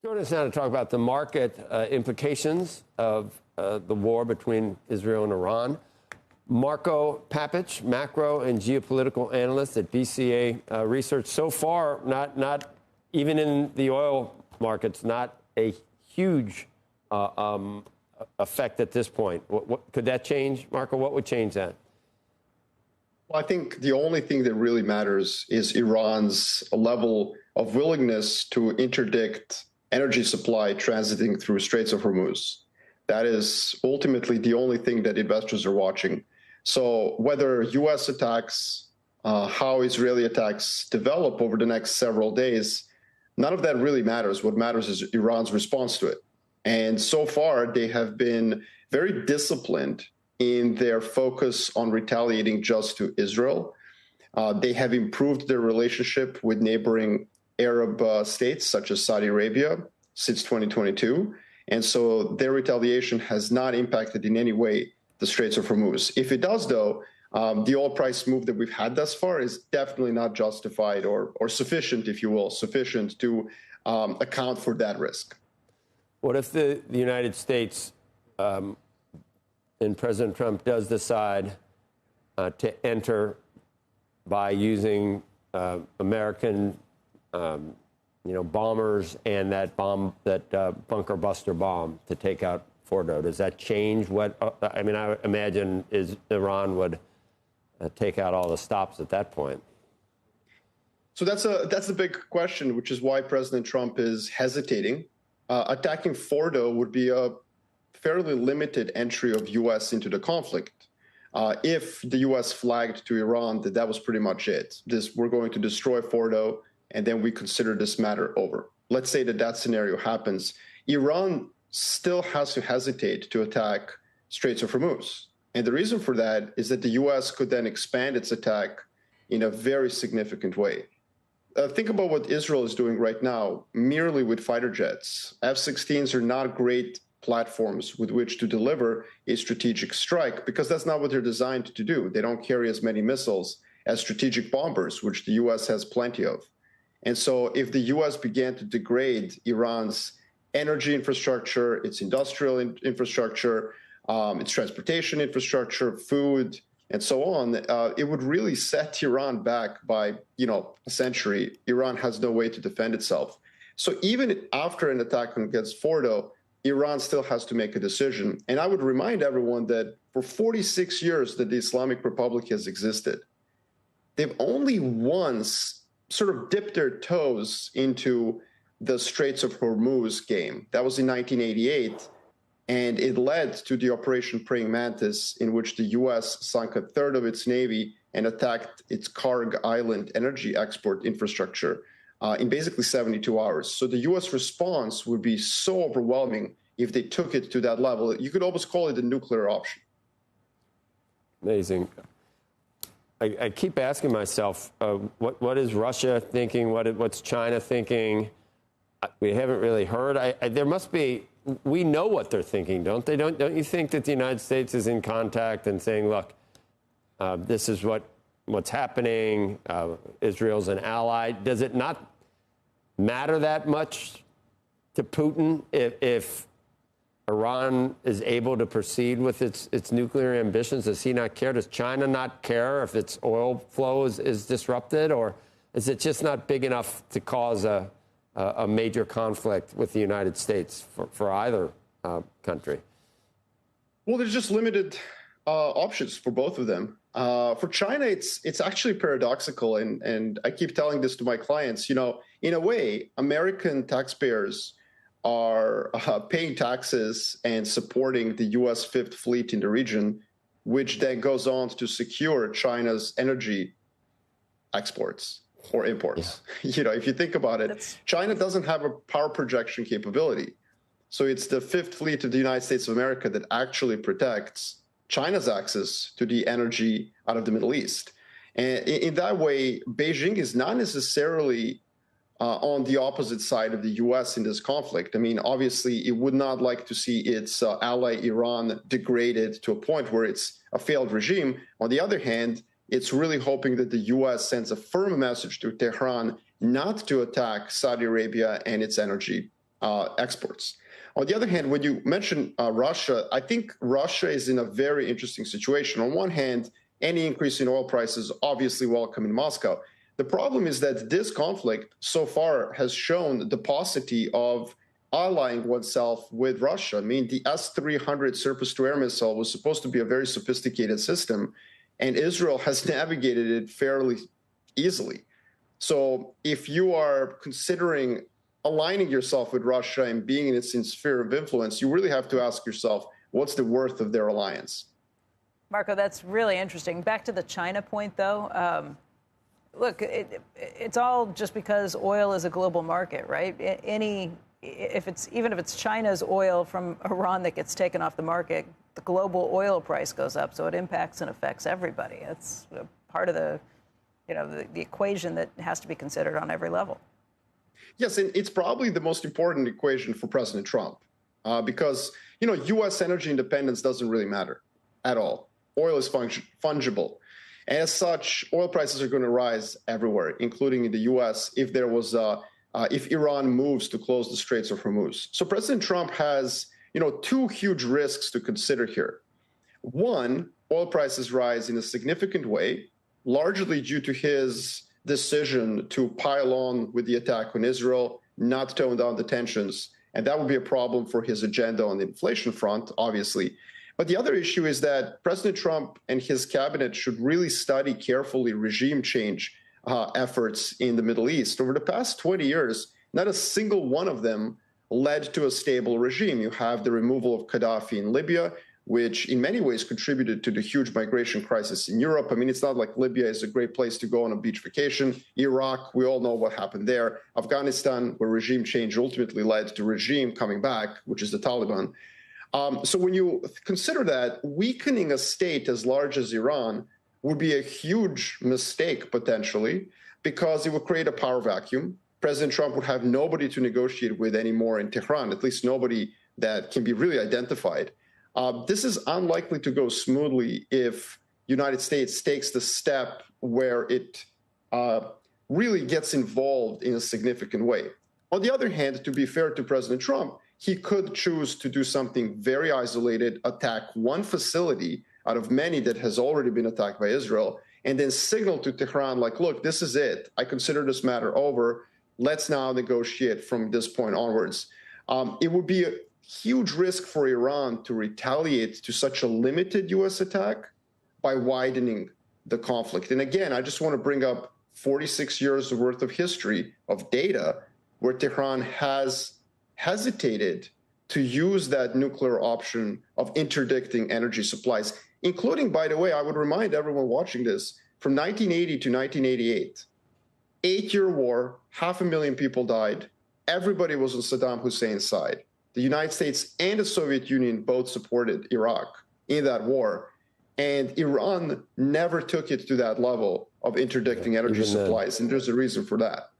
Joining us now to talk about the market implications of the war between Israel and Iran, Marko Papic, macro and geopolitical analyst at BCA Research. So far, not even in the oil markets, not a huge effect at this point. What could that change, Marko? What would change that? Well, I think the only thing that really matters is Iran's level of willingness to interdict energy supply transiting through Straits of Hormuz. That is ultimately the only thing that investors are watching. So whether U.S. attacks, how Israeli attacks develop over the next several days, none of that really matters. What matters is Iran's response to it. And so far, they have been very disciplined in their focus on retaliating just to Israel. They have improved their relationship with neighboring Arab states, such as Saudi Arabia, since 2022. And so their retaliation has not impacted in any way the Straits of Hormuz. If it does, though, the oil price move that we've had thus far is definitely not justified or sufficient, if you will, sufficient to account for that risk. What if the United States and President Trump does decide to enter by using American bombers and that bunker buster bomb to take out Fordo? Does that change what? I mean, I imagine Iran would take out all the stops at that point. So that's a big question, which is why President Trump is hesitating. Attacking Fordo would be a fairly limited entry of U.S. into the conflict. If the U.S. flagged to Iran that was pretty much it, we're going to destroy Fordo, and then we consider this matter over. Let's say that scenario happens. Iran still has to hesitate to attack Straits of Hormuz. And the reason for that is that the U.S. could then expand its attack in a very significant way. Think about what Israel is doing right now, merely with fighter jets. F-16s are not great platforms with which to deliver a strategic strike because that's not what they're designed to do. They don't carry as many missiles as strategic bombers, which the U.S. has plenty of. And so if the U.S. began to degrade Iran's energy infrastructure, its industrial infrastructure, its transportation infrastructure, food, and so on, it would really set Iran back by, a century. Iran has no way to defend itself. So even after an attack against Fordo, Iran still has to make a decision. And I would remind everyone that for 46 years that the Islamic Republic has existed, they've only once sort of dipped their toes into the Straits of Hormuz game. That was in 1988, and it led to the Operation Praying Mantis, in which the U.S. sunk a third of its navy and attacked its Karg Island energy export infrastructure in basically 72 hours. So the U.S. response would be so overwhelming if they took it to that level. You could almost call it a nuclear option. Amazing. I keep asking myself, what is Russia thinking? What's China thinking? We haven't really heard. There must be. We know what they're thinking, don't they? Don't you think that the United States is in contact and saying, look, this is what's happening. Israel's an ally. Does it not matter that much to Putin if Iran is able to proceed with its nuclear ambitions? Does he not care? Does China not care if its oil flow is disrupted? Or is it just not big enough to cause a major conflict with the United States for either country? Well, there's just limited options for both of them. For China, it's actually paradoxical, and I keep telling this to my clients. In a way, American taxpayers are paying taxes and supporting the U.S. Fifth Fleet in the region, which then goes on to secure China's energy exports or imports. Yeah. If you think about it, China doesn't have a power projection capability. So it's the Fifth Fleet of the United States of America that actually protects China's access to the energy out of the Middle East. And in that way, Beijing is not necessarily on the opposite side of the U.S. in this conflict. I mean, obviously, it would not like to see its ally Iran degraded to a point where it's a failed regime. On the other hand, it's really hoping that the U.S. sends a firm message to Tehran not to attack Saudi Arabia and its energy exports. On the other hand, when you mention Russia, I think Russia is in a very interesting situation. On one hand, any increase in oil prices obviously welcome in Moscow. The problem is that this conflict so far has shown the paucity of allying oneself with Russia. I mean, the S-300 surface-to-air missile was supposed to be a very sophisticated system, and Israel has navigated it fairly easily. So if you are considering aligning yourself with Russia and being in its sphere of influence, you really have to ask yourself, what's the worth of their alliance? Marko, that's really interesting. Back to the China point, though. Look, it's all just because oil is a global market, right? Even if it's China's oil from Iran that gets taken off the market, the global oil price goes up, so it impacts and affects everybody. It's part of the equation that has to be considered on every level. Yes, and it's probably the most important equation for President Trump because, U.S. energy independence doesn't really matter at all. Oil is fungible. And as such, oil prices are going to rise everywhere, including in the U.S., if Iran moves to close the Straits of Hormuz. So President Trump has, two huge risks to consider here. One, oil prices rise in a significant way, largely due to his decision to pile on with the attack on Israel, not tone down the tensions. And that would be a problem for his agenda on the inflation front, obviously. But the other issue is that President Trump and his cabinet should really study carefully regime change efforts in the Middle East. Over the past 20 years, not a single one of them led to a stable regime. You have the removal of Gaddafi in Libya, which in many ways contributed to the huge migration crisis in Europe. I mean, it's not like Libya is a great place to go on a beach vacation. Iraq, we all know what happened there. Afghanistan, where regime change ultimately led to regime coming back, which is the Taliban. So when you consider that, weakening a state as large as Iran would be a huge mistake, potentially, because it would create a power vacuum. President Trump would have nobody to negotiate with anymore in Tehran, at least nobody that can be really identified. This is unlikely to go smoothly if the United States takes the step where it really gets involved in a significant way. On the other hand, to be fair to President Trump, he could choose to do something very isolated, attack one facility out of many that has already been attacked by Israel, and then signal to Tehran, like, look, this is it. I consider this matter over. Let's now negotiate from this point onwards. It would be a huge risk for Iran to retaliate to such a limited U.S. attack by widening the conflict. And again, I just want to bring up 46 years worth of history of data where Tehran has hesitated to use that nuclear option of interdicting energy supplies, including, by the way, I would remind everyone watching this, from 1980 to 1988, 8-year war, 500,000 people died. Everybody was on Saddam Hussein's side. The United States and the Soviet Union both supported Iraq in that war. And Iran never took it to that level of interdicting energy supplies. And there's a reason for that.